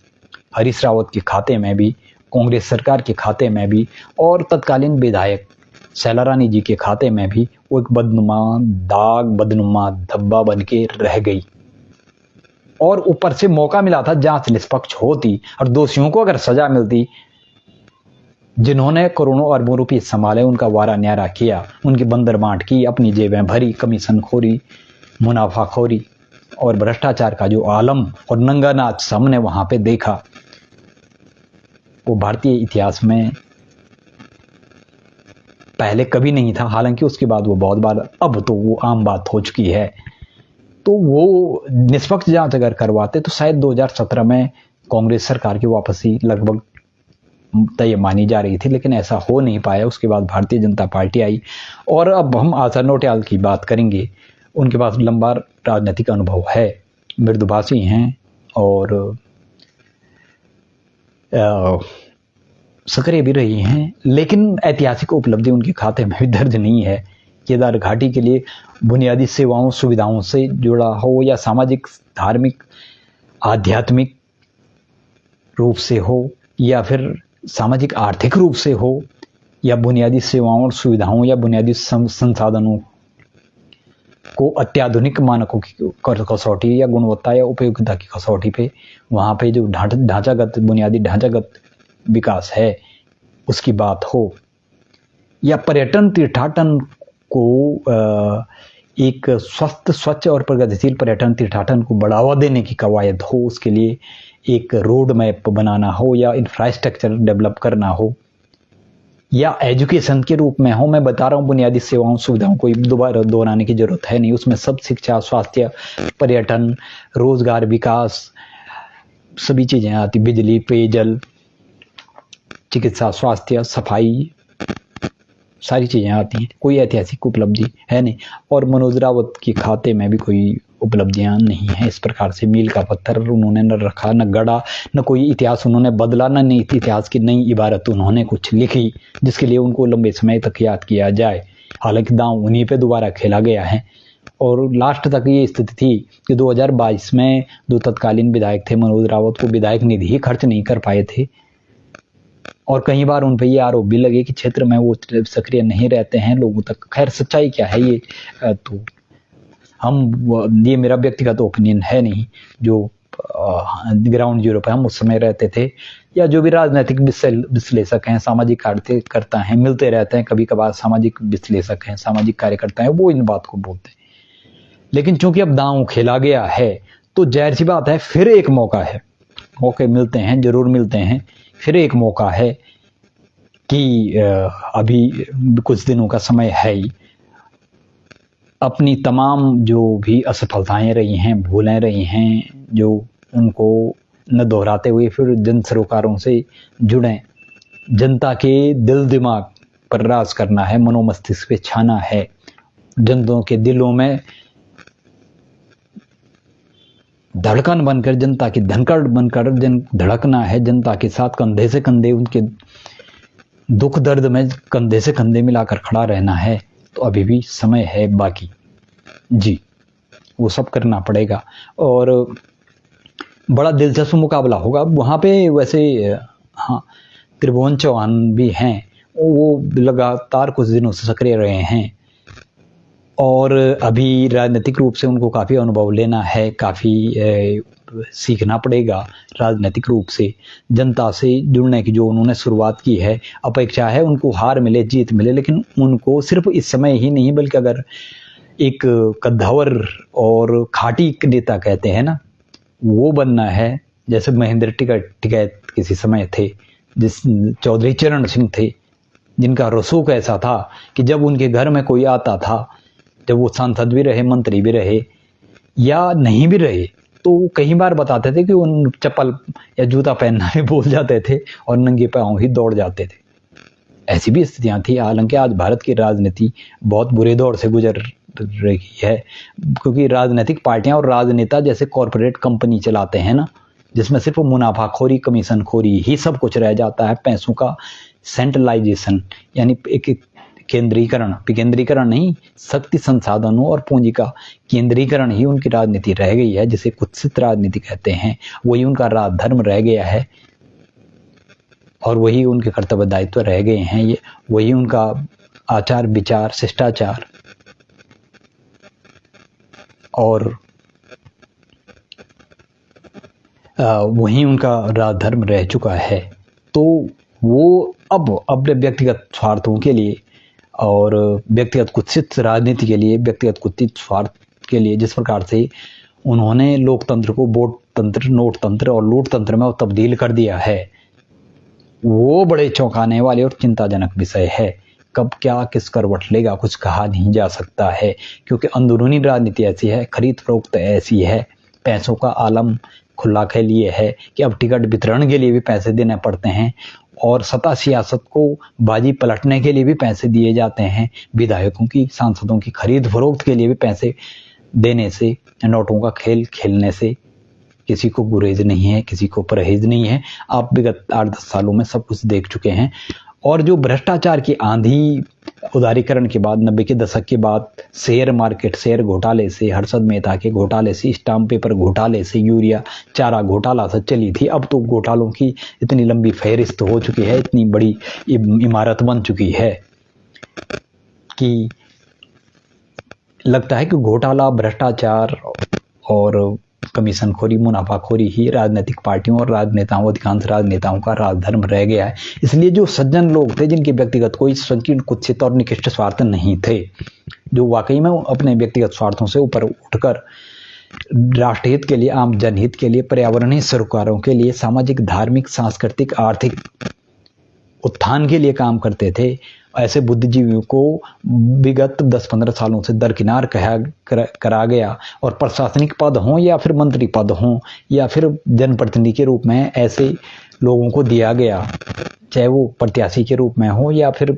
हरीश रावत के खाते में भी, कांग्रेस सरकार के खाते में भी, और तत्कालीन विधायक शैला रानी जी के खाते में भी, वो एक बदनुमा दाग, बदनुमा धब्बा बन के रह गई। और ऊपर से मौका मिला था जांच निष्पक्ष होती और दोषियों को अगर सजा मिलती, जिन्होंने करोड़ों अरबों रुपये संभाले, उनका वारा न्यारा किया, उनकी बंदरबांट की, अपनी जेबें भरी, कमीशनखोरी, मुनाफाखोरी और भ्रष्टाचार का जो आलम और नंगा नाच हमने वहां पे देखा, वो भारतीय इतिहास में पहले कभी नहीं था। हालांकि उसके बाद वो बहुत बार, अब तो वो आम बात हो चुकी है। तो वो निष्पक्ष जांच अगर करवाते तो शायद 2017 में कांग्रेस सरकार की वापसी लगभग तय मानी जा रही थी, लेकिन ऐसा हो नहीं पाया। उसके बाद भारतीय जनता पार्टी आई। और अब हम आचार्य नौटियाल की बात करेंगे। उनके पास लंबा राजनीतिक अनुभव है, मृदुभाषी हैं और सक्रिय भी रही हैं, लेकिन ऐतिहासिक उपलब्धि उनके खाते में भी दर्ज नहीं है। केदार घाटी के लिए बुनियादी सेवाओं सुविधाओं से जुड़ा हो, या सामाजिक धार्मिक आध्यात्मिक रूप से हो, या फिर सामाजिक आर्थिक रूप से हो, या बुनियादी सेवाओं और सुविधाओं या बुनियादी संसाधनों को अत्याधुनिक मानकों की कसौटी या गुणवत्ता या उपयोगिता की कसौटी पे, वहाँ पे जो ढांचागत बुनियादी ढांचागत विकास है उसकी बात हो, या पर्यटन तीर्थाटन को एक स्वस्थ, स्वच्छ और प्रगतिशील पर्यटन तीर्थाटन को बढ़ावा देने की कवायद हो, उसके लिए एक रोड मैप बनाना हो, या इंफ्रास्ट्रक्चर डेवलप करना हो, या एजुकेशन के रूप में हो। मैं बता रहा हूँ बुनियादी सेवाओं सुविधाओं को दोबारा दोहराने की जरूरत है नहीं, उसमें सब शिक्षा, स्वास्थ्य, पर्यटन, रोजगार, विकास, सभी चीजें आती, बिजली, पेयजल, चिकित्सा, स्वास्थ्य, सफाई, सारी चीजें आती हैं। कोई ऐतिहासिक उपलब्धि है नहीं, और मनोज रावत के खाते में भी कोई उपलब्धियां नहीं है। इस प्रकार से मील का पत्थर उन्होंने न रखा, न गढ़ा, न कोई इतिहास उन्होंने बदला, न नई इतिहास की नई इबारत उन्होंने कुछ लिखी जिसके लिए उनको लंबे समय तक याद किया जाए। हालांकि दांव उन्हीं पे दोबारा खेला गया है, और लास्ट तक ये स्थिति थी कि 2022 में जो तत्कालीन विधायक थे मनोज रावत को विधायक निधि ही खर्च नहीं कर पाए थे, और कई बार उन पर ये आरोप भी लगे कि क्षेत्र में वो सक्रिय नहीं रहते हैं लोगों तक। खैर सच्चाई क्या है ये तो ये मेरा व्यक्तिगत ओपिनियन है नहीं, जो ग्राउंड जीरो पे हम उस समय रहते थे, या जो भी राजनीतिक विश्लेषक हैं, सामाजिक कार्यकर्ता हैं, मिलते रहते हैं कभी कभार, सामाजिक विश्लेषक हैं, सामाजिक कार्यकर्ता हैं, वो इन बात को बोलते हैं। लेकिन चूंकि अब दांव खेला गया है तो जाहिर सी बात है फिर एक मौका है, मौके मिलते हैं, जरूर मिलते हैं, फिर एक मौका है कि अभी कुछ दिनों का समय है ही, अपनी तमाम जो भी असफलताएं रही हैं, भूलें रही हैं, जो उनको न दोहराते हुए फिर जन सरोकारों से जुड़ें, जनता के दिल दिमाग पर राज करना है, मनोमस्तिष्क पे छाना है, जनताओं के दिलों में धड़कन बनकर, जनता की धनकड़ बनकर धड़कना है, जनता के साथ कंधे से कंधे, उनके दुख दर्द में कंधे से कंधे मिलाकर खड़ा रहना है। तो अभी भी समय है बाकी जी, वो सब करना पड़ेगा, और बड़ा दिलचस्प मुकाबला होगा वहाँ पे। वैसे हाँ, त्रिभुवन चौहान भी हैं, वो लगातार कुछ दिनों से सक्रिय रहे हैं, और अभी राजनीतिक रूप से उनको काफ़ी अनुभव लेना है, काफ़ी सीखना पड़ेगा राजनीतिक रूप से, जनता से जुड़ने की जो उन्होंने शुरुआत की है। अपेक्षा है उनको हार मिले, जीत मिले, लेकिन उनको सिर्फ इस समय ही नहीं बल्कि अगर एक कद्दावर और खाटी नेता कहते हैं ना, वो बनना है, जैसे महेंद्र टिकैत किसी समय थे, जिस चौधरी चरण सिंह थे, जिनका रसूख ऐसा था कि जब उनके घर में कोई आता था, जब वो सांसद भी रहे, मंत्री भी रहे या नहीं भी रहे, तो कई बार बताते थे कि उन चप्पल या जूता पहनना भी भूल जाते थे और नंगे पांव ही दौड़ जाते थे। ऐसी भी स्थितियां थी। हालांकि आज भारत की राजनीति बहुत बुरे दौर से गुजर रही है, क्योंकि राजनीतिक पार्टियां और राजनेता जैसे कॉरपोरेट कंपनी चलाते हैं ना, जिसमें सिर्फ मुनाफाखोरी, कमीशन खोरी ही सब कुछ रह जाता है। पैसों का सेंट्रलाइजेशन, यानी एक केंद्रीकरण, विकेंद्रीकरण नहीं, शक्ति, संसाधनों और पूंजी का केंद्रीकरण ही उनकी राजनीति रह गई है, जिसे कुत्सित राजनीति कहते हैं। वही उनका राजधर्म रह गया है, और वही उनके कर्तव्य दायित्व रह गए हैं। ये वही उनका आचार विचार, शिष्टाचार और वही उनका राजधर्म रह चुका है। तो वो अब अपने व्यक्तिगत स्वार्थों के लिए और व्यक्तिगत कुत्सित राजनीति के लिए, व्यक्तिगत कुत्सित स्वार्थ के लिए, जिस प्रकार से उन्होंने लोकतंत्र को वोट तंत्र, नोट तंत्र और लूट तंत्र में तब्दील कर दिया है, वो बड़े चौंकाने वाले और चिंताजनक विषय है। कब क्या किस करवट लेगा कुछ कहा नहीं जा सकता है, क्योंकि अंदरूनी राजनीति ऐसी है, खरीद फरोख्त ऐसी है, पैसों का आलम खुला के लिए है कि अब टिकट वितरण के लिए भी पैसे देने पड़ते हैं, और सत्ता सियासत को बाजी पलटने के लिए भी पैसे दिए जाते हैं। विधायकों की, सांसदों की खरीद फरोख्त के लिए भी पैसे देने से, नोटों का खेल खेलने से किसी को गुरेज नहीं है, किसी को परहेज नहीं है। आप विगत 8-10 सालों में सब कुछ देख चुके हैं, और जो भ्रष्टाचार की आंधी उदारीकरण के बाद 90 के दशक के बाद शेयर मार्केट, शेयर घोटाले से, हर्षद मेहता के घोटाले से, स्टाम्प पेपर घोटाले से, यूरिया चारा घोटाला से चली थी, अब तो घोटालों की इतनी लंबी फहरिस्त हो चुकी है, इतनी बड़ी इमारत बन चुकी है कि लगता है कि घोटाला, भ्रष्टाचार और कमीशनखोरी, मुनाफाखोरी ही राजनीतिक पार्टियों और राजनेताओं, अधिकांश राजनेताओं का राजधर्म रह गया है। इसलिए जो सज्जन लोग थे, जिनके व्यक्तिगत कोई संकीर्ण, कुत्सित और निकृष्ट स्वार्थ नहीं थे, जो वाकई में अपने व्यक्तिगत स्वार्थों से ऊपर उठकर राष्ट्रहित के लिए, आम जनहित के लिए, पर्यावरणीय सरोकारों के लिए, सामाजिक, धार्मिक, सांस्कृतिक, आर्थिक उत्थान के लिए काम करते थे, ऐसे बुद्धिजीवियों को विगत 10-15 सालों से दरकिनार करा गया और प्रशासनिक पद हों या फिर मंत्री पद हों या फिर जनप्रतिनिधि के रूप में ऐसे लोगों को दिया गया, चाहे वो प्रत्याशी के रूप में हो या फिर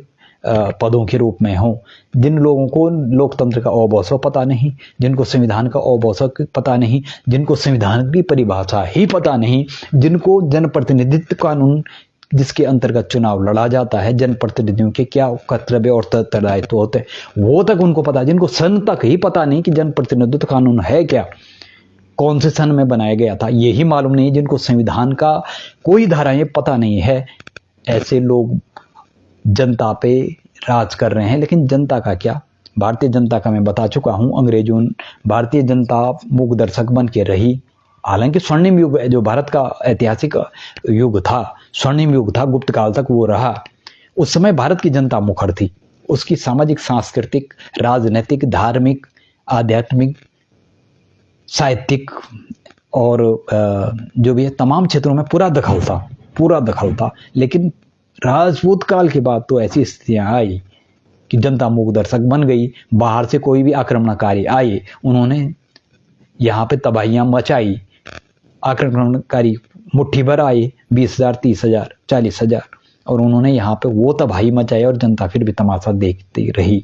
पदों के रूप में हो, जिन लोगों को लोकतंत्र का औबौसव पता नहीं, जिनको संविधान का औबौसव पता नहीं, जिनको संविधान की परिभाषा ही पता नहीं, जिनको जनप्रतिनिधित्व कानून जिसके अंतर्गत चुनाव लड़ा जाता है, जनप्रतिनिधियों के क्या कर्तव्य और उत्तरदायित्व होते हैं वो तक उनको पता, जिनको सन तक ही पता नहीं कि जनप्रतिनिधित्व कानून है क्या, कौन से सन में बनाया गया था, यही मालूम नहीं, जिनको संविधान का कोई धाराएं पता नहीं है, ऐसे लोग जनता पे राज कर रहे हैं। लेकिन जनता का क्या, भारतीय जनता का मैं बता चुका हूं, अंग्रेजों, भारतीय जनता मूक दर्शक बन के रही। हालांकि स्वर्णिम युग जो भारत का ऐतिहासिक युग था, स्वर्णिम युग था, गुप्त काल तक वो रहा। उस समय भारत की जनता मुखर थी, उसकी सामाजिक, सांस्कृतिक, राजनीतिक, धार्मिक, आध्यात्मिक, साहित्यिक और जो भी है तमाम क्षेत्रों में पूरा दखल था। लेकिन राजपूत काल के बाद तो ऐसी स्थितियां आई कि जनता मूक दर्शक बन गई। बाहर से कोई भी आक्रमणकारी आए, उन्होंने यहाँ पे तबाहियां मचाई। आक्रमणकारी मुट्ठी भर आए, 20,000, 30,000, 40,000, और उन्होंने यहाँ पे वो तबाही मचाई और जनता फिर भी तमाशा देखती रही।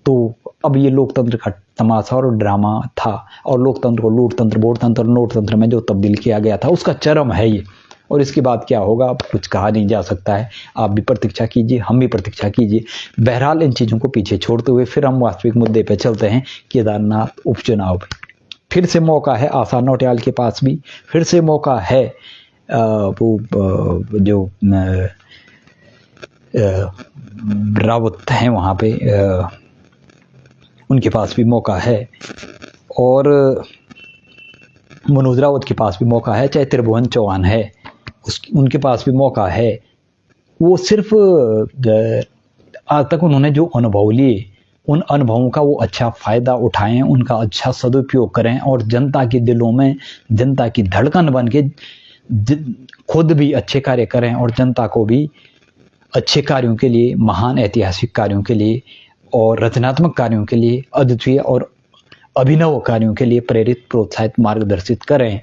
तो अब ये लोकतंत्र का तमाशा और ड्रामा था, और लोकतंत्र को लूटतंत्र, वोटतंत्र, नोटतंत्र में जो तब्दील किया गया था उसका चरम है ये। और इसके बाद क्या होगा अब कुछ कहा नहीं जा सकता है। आप भी प्रतीक्षा कीजिए, हम भी प्रतीक्षा कीजिए। बहरहाल इन चीज़ों को पीछे छोड़ते हुए फिर हम वास्तविक मुद्दे पे चलते हैं, केदारनाथ उपचुनाव। फिर से मौका है आशा नौटियाल के पास भी, फिर से मौका है जो रावत हैं वहाँ पे, उनके पास भी मौका है, और मनोज रावत के पास भी मौका है, चाहे त्रिभुवन चौहान है उनके पास भी मौका है। वो सिर्फ आज तक उन्होंने जो अनुभव लिए, उन अनुभवों का वो अच्छा फ़ायदा उठाएं, उनका अच्छा सदुपयोग करें और जनता के दिलों में जनता की धड़कन बन के खुद भी अच्छे कार्य करें और जनता को भी अच्छे कार्यों के लिए, महान ऐतिहासिक कार्यों के लिए और रचनात्मक कार्यों के लिए, अद्वितीय और अभिनव कार्यों के लिए प्रेरित, प्रोत्साहित, मार्गदर्शित करें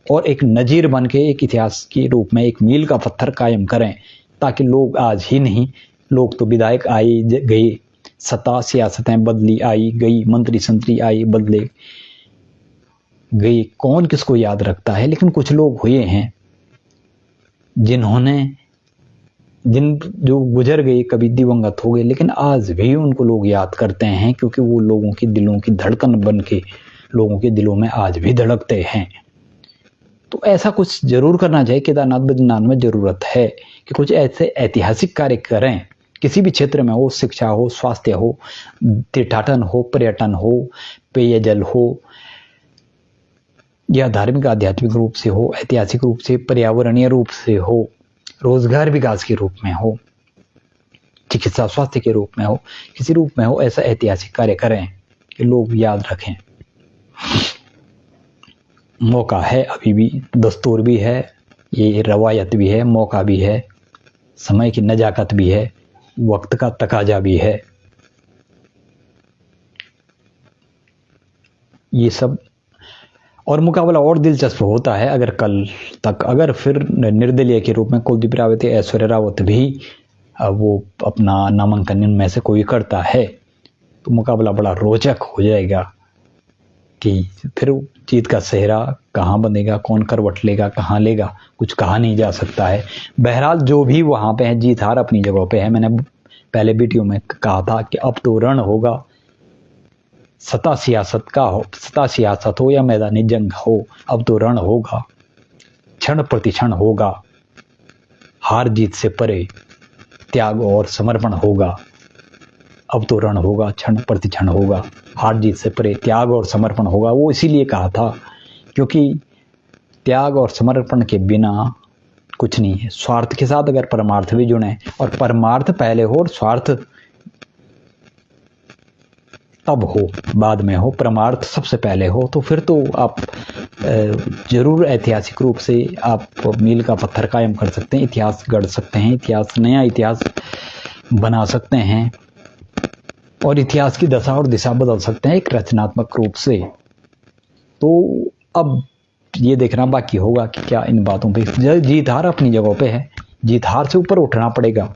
और एक नज़ीर बन के एक इतिहास के रूप में एक मील का पत्थर कायम करें, ताकि लोग आज ही नहीं, लोग तो विधायक आए गए, सत्ता सियासतें बदली आई गई, मंत्री संतरी आई बदले गए, कौन किसको याद रखता है। लेकिन कुछ लोग हुए हैं जो गुजर गए, कभी दिवंगत हो गए, लेकिन आज भी उनको लोग याद करते हैं, क्योंकि वो लोगों के दिलों की धड़कन बन के लोगों के दिलों में आज भी धड़कते हैं। तो ऐसा कुछ जरूर करना चाहिए। केदारनाथ बद्रीनाथ में जरूरत है कि कुछ ऐसे ऐतिहासिक कार्य करें, किसी भी क्षेत्र में हो, शिक्षा हो, स्वास्थ्य हो, तीर्थाटन हो, पर्यटन हो, पेयजल हो, या धार्मिक आध्यात्मिक रूप से हो, ऐतिहासिक रूप से, पर्यावरणीय रूप से हो, रोजगार विकास के रूप में हो, चिकित्सा स्वास्थ्य के रूप में हो, किसी रूप में हो, ऐसा ऐतिहासिक कार्य करें कि लोग याद रखें। मौका है अभी भी, दस्तूर भी है, ये रवायत भी है, मौका भी है, समय की नजाकत भी है, वक्त का तकाजा भी है। ये सब और मुकाबला और दिलचस्प होता है अगर फिर निर्दलीय के रूप में कुलदीप रावत, ऐश्वर्या रावत भी वो अपना नामांकन इनमें से कोई करता है, तो मुकाबला बड़ा रोचक हो जाएगा। कि फिर जीत का सेहरा कहाँ बनेगा, कौन करवट लेगा, कहाँ लेगा, कुछ कहा नहीं जा सकता है। बहरहाल जो भी वहाँ पे है, जीत हार अपनी जगह पे है। मैंने पहले वीडियो में कहा था कि अब तो रण होगा, सता सियासत हो या मैदानी जंग हो, अब तो रण होगा, क्षण प्रतिक्षण होगा, हार जीत से परे त्याग और समर्पण होगा। अब तो रण होगा, क्षण प्रतिक्षण होगा, हार जीत से परे त्याग और समर्पण होगा। वो इसीलिए कहा था क्योंकि त्याग और समर्पण के बिना कुछ नहीं है। स्वार्थ के साथ अगर परमार्थ भी जुड़े और परमार्थ पहले हो और स्वार्थ तब हो, बाद में हो, परमार्थ सबसे पहले हो, तो फिर तो आप जरूर ऐतिहासिक रूप से आप मील का पत्थर कायम कर सकते हैं, इतिहास गढ़ सकते हैं, इतिहास नया इतिहास बना सकते हैं और इतिहास की दशा और दिशा बदल सकते हैं एक रचनात्मक रूप से। तो अब ये देखना बाकी होगा कि क्या इन बातों पे जीत हार अपनी जगह पे है, जीत हार से ऊपर उठना पड़ेगा।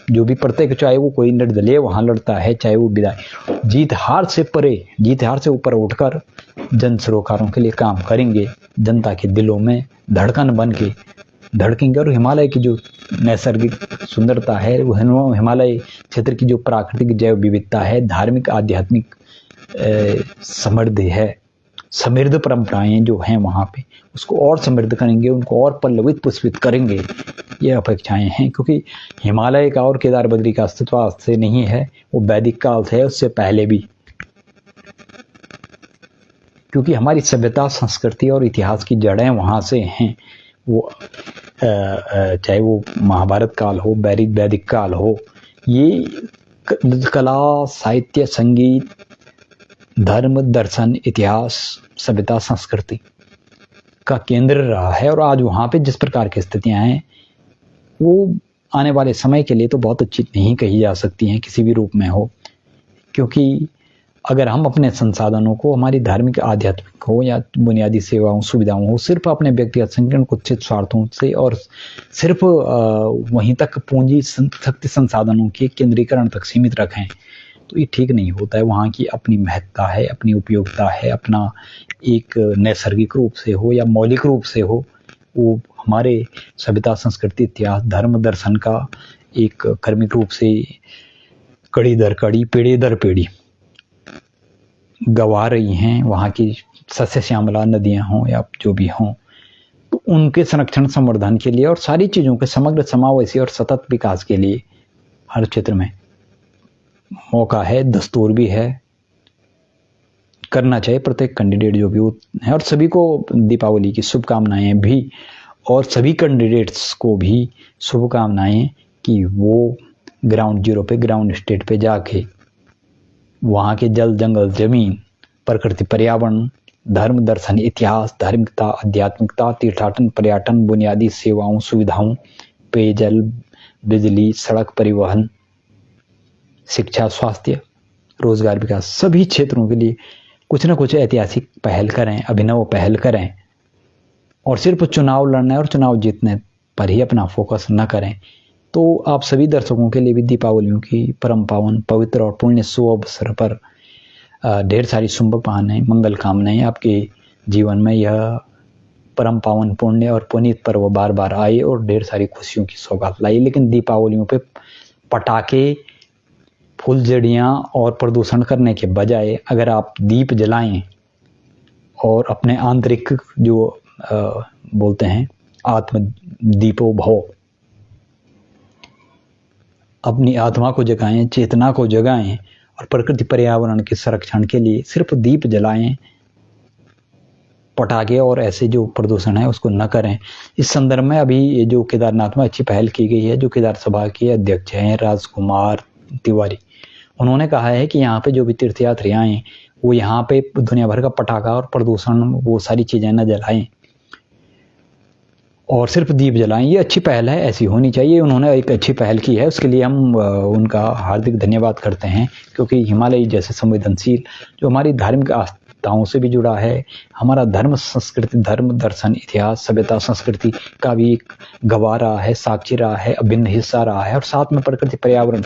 जो भी प्रत्येक, चाहे वो कोई निर्दलीय वहां लड़ता है, चाहे वो विधायक, जीत हार से परे, जीत हार से ऊपर उठकर जन सरोकारों के लिए काम करेंगे, जनता के दिलों में धड़कन बन के धड़केंगे। और हिमालय की जो नैसर्गिक सुंदरता है, वो हिमालय क्षेत्र की जो प्राकृतिक जैव विविधता है, धार्मिक आध्यात्मिक समृद्धि है, समृद्ध परंपराएं जो हैं वहाँ पे, उसको और समृद्ध करेंगे, उनको और पल्लवित पुष्पित करेंगे, ये अपेक्षाएं हैं। क्योंकि हिमालय का और केदार बद्री का अस्तित्व आज से नहीं है, वो वैदिक काल से है, उससे पहले भी। क्योंकि हमारी सभ्यता, संस्कृति और इतिहास की जड़ें वहाँ से हैं। वो चाहे वो महाभारत काल हो, वैदिक काल हो, ये कला, साहित्य, संगीत, धर्म, दर्शन, इतिहास, सभ्यता, संस्कृति का केंद्र रहा है। और आज वहाँ पे जिस प्रकार की स्थितियां हैं, वो आने वाले समय के लिए तो बहुत अच्छी नहीं कही जा सकती हैं, किसी भी रूप में हो। क्योंकि अगर हम अपने संसाधनों को, हमारी धार्मिक, आध्यात्मिक हो या बुनियादी सेवाओं, सुविधाओं हो, सिर्फ अपने व्यक्तिगत संकीर्ण कुत्सित स्वार्थों से और सिर्फ वहीं तक पूंजी शक्ति संसाधनों के केंद्रीकरण तक सीमित रखें, तो ये ठीक नहीं होता है। वहाँ की अपनी महत्ता है, अपनी उपयोगिता है, अपना एक नैसर्गिक रूप से हो या मौलिक रूप से हो, वो हमारे सभ्यता, संस्कृति, इतिहास, धर्म, दर्शन का एक कर्मिक रूप से कड़ी दर कड़ी, पीढ़ी दर पीढ़ी गवा रही हैं। वहाँ की सस्य श्यामला नदियाँ हों या जो भी हों, तो उनके संरक्षण, संवर्धन के लिए और सारी चीज़ों के समग्र समावेशी और सतत विकास के लिए हर क्षेत्र में मौका है, दस्तूर भी है, करना चाहिए प्रत्येक कैंडिडेट जो भी है। और सभी को दीपावली की शुभकामनाएं भी, और सभी कैंडिडेट्स को भी शुभकामनाएं कि वो ग्राउंड जीरो पे, ग्राउंड स्टेट पे जाके वहाँ के जल, जंगल, जमीन, प्रकृति, पर्यावरण, धर्म, दर्शन, इतिहास, धार्मिकता, आध्यात्मिकता, तीर्थाटन, पर्यटन, बुनियादी सेवाओं, सुविधाओं, पेयजल, बिजली, सड़क परिवहन, शिक्षा, स्वास्थ्य, रोजगार, विकास, सभी क्षेत्रों के लिए कुछ न कुछ ऐतिहासिक पहल करें, अभिनव पहल करें। और सिर्फ चुनाव लड़ने और चुनाव जीतने पर ही अपना फोकस न करें। तो आप सभी दर्शकों के लिए भी दीपावलियों की परम पावन, पवित्र और पुण्य शुभ अवसर पर ढेर सारी शुभकामनाएं, मंगल कामनाएं आपके जीवन में यह परम पावन, पुण्य और पुनीत पर्व बार बार आए और ढेर सारी खुशियों की सौगात लाए। लेकिन दीपावलियों पे पटाखे, फुलझड़ियाँ और प्रदूषण करने के बजाय अगर आप दीप जलाएं और अपने आंतरिक जो बोलते हैं आत्म दीपो भव, अपनी आत्मा को जगाएं, चेतना को जगाएं और प्रकृति, पर्यावरण के संरक्षण के लिए सिर्फ दीप जलाएं, पटाखे और ऐसे जो प्रदूषण है उसको न करें। इस संदर्भ में अभी ये जो केदारनाथ में अच्छी पहल की गई है, जो केदार सभा के अध्यक्ष हैं राजकुमार तिवारी, उन्होंने कहा है कि यहाँ पे जो भी तीर्थयात्री आए वो यहाँ पे दुनिया भर का पटाखा और प्रदूषण, वो सारी चीजें न जलाएं और सिर्फ दीप जलाएं। ये अच्छी पहल है, ऐसी होनी चाहिए। उन्होंने एक अच्छी पहल की है, उसके लिए हम उनका हार्दिक धन्यवाद करते हैं। क्योंकि हिमालय जैसे संवेदनशील, जो हमारी धार्मिक आस्थाओं से भी जुड़ा है, हमारा धर्म, संस्कृति, धर्म, दर्शन, इतिहास, सभ्यता, संस्कृति का भी एक गवाह रहा है, साक्षी रहा है, अभिन्न हिस्सा रहा है। और साथ में प्रकृति, पर्यावरण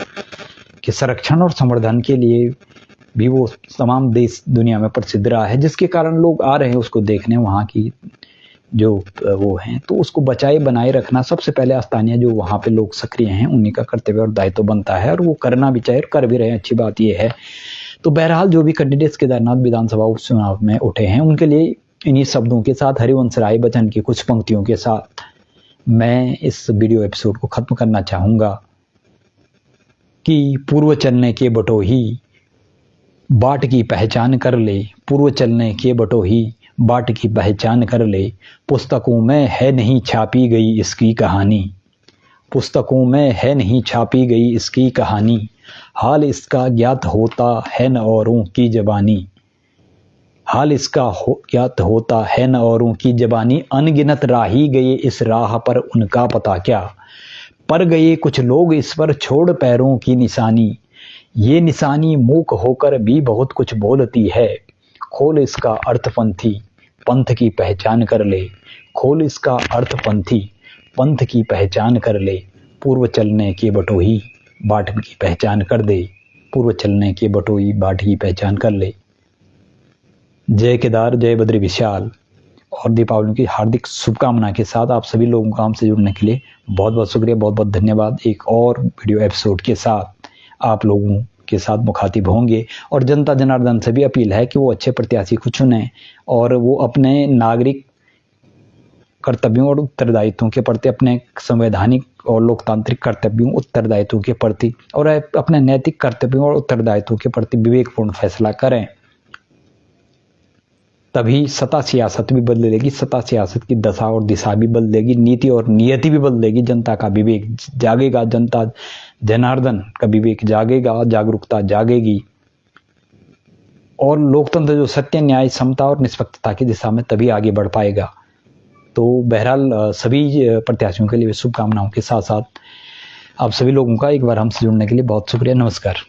के संरक्षण और संवर्धन के लिए भी वो तमाम देश दुनिया में प्रसिद्ध रहा है, जिसके कारण लोग आ रहे हैं उसको देखने, वहाँ की जो वो हैं। तो उसको बचाए बनाए रखना सबसे पहले स्थानीय जो वहाँ पे लोग सक्रिय हैं उन्हीं का कर्तव्य और दायित्व बनता है, और वो करना भी चाहिए, कर भी रहे हैं, अच्छी बात ये है। तो बहरहाल जो भी कैंडिडेट्स केदारनाथ विधानसभा उपचुनाव में उठे हैं उनके लिए इन्हीं शब्दों के साथ, हरिवंश राय बच्चन की कुछ पंक्तियों के साथ मैं इस वीडियो एपिसोड को खत्म करना चाहूँगा कि पूर्व चलने के बटोही बाट की पहचान कर ले, पूर्व चलने के बटोही बाट की पहचान कर ले, पुस्तकों में है नहीं छापी गई इसकी कहानी, पुस्तकों में है नहीं छापी गई इसकी कहानी, हाल इसका ज्ञात होता है न औरों की ज़बानी, हाल इसका ज्ञात होता है न औरों की ज़बानी, अनगिनत राही गए इस राह पर उनका पता क्या, पर गए कुछ लोग इस पर छोड़ पैरों की निशानी, ये निशानी मूक होकर भी बहुत कुछ बोलती है, खोल इसका अर्थ पंथी पंथ की पहचान कर ले, खोल इसका अर्थ पंथी पंथ की पहचान कर ले, पूर्व चलने के बटोही बाट की पहचान कर दे, पूर्व चलने के बटोही बाट की पहचान कर ले। जय केदार, जय बद्री विशाल, और दीपावली की हार्दिक शुभकामना के साथ आप सभी लोगों को हमसे जुड़ने के लिए बहुत बहुत शुक्रिया, बहुत बहुत धन्यवाद। एक और वीडियो एपिसोड के साथ आप लोगों के साथ मुखातिब होंगे, और जनता जनार्दन से भी अपील है कि वो अच्छे प्रत्याशी को चुनें और वो अपने नागरिक कर्तव्यों और उत्तरदायित्वों के प्रति, अपने संवैधानिक और लोकतांत्रिक कर्तव्यों उत्तरदायित्वों के प्रति और अपने नैतिक कर्तव्यों और उत्तरदायित्वों के प्रति विवेकपूर्ण फैसला करें। तभी सत्ता सियासत भी बदलेगी, सत्ता सियासत की दशा और दिशा भी बदलेगी, नीति और नियति भी बदलेगी, जनता का विवेक जागेगा, जनता जनार्दन का विवेक जागेगा, जागरूकता जागेगी, और लोकतंत्र जो सत्य, न्याय, समता और निष्पक्षता की दिशा में तभी आगे बढ़ पाएगा। तो बहरहाल सभी प्रत्याशियों के लिए शुभकामनाओं के साथ साथ आप सभी लोगों का एक बार हमसे जुड़ने के लिए बहुत शुक्रिया। नमस्कार।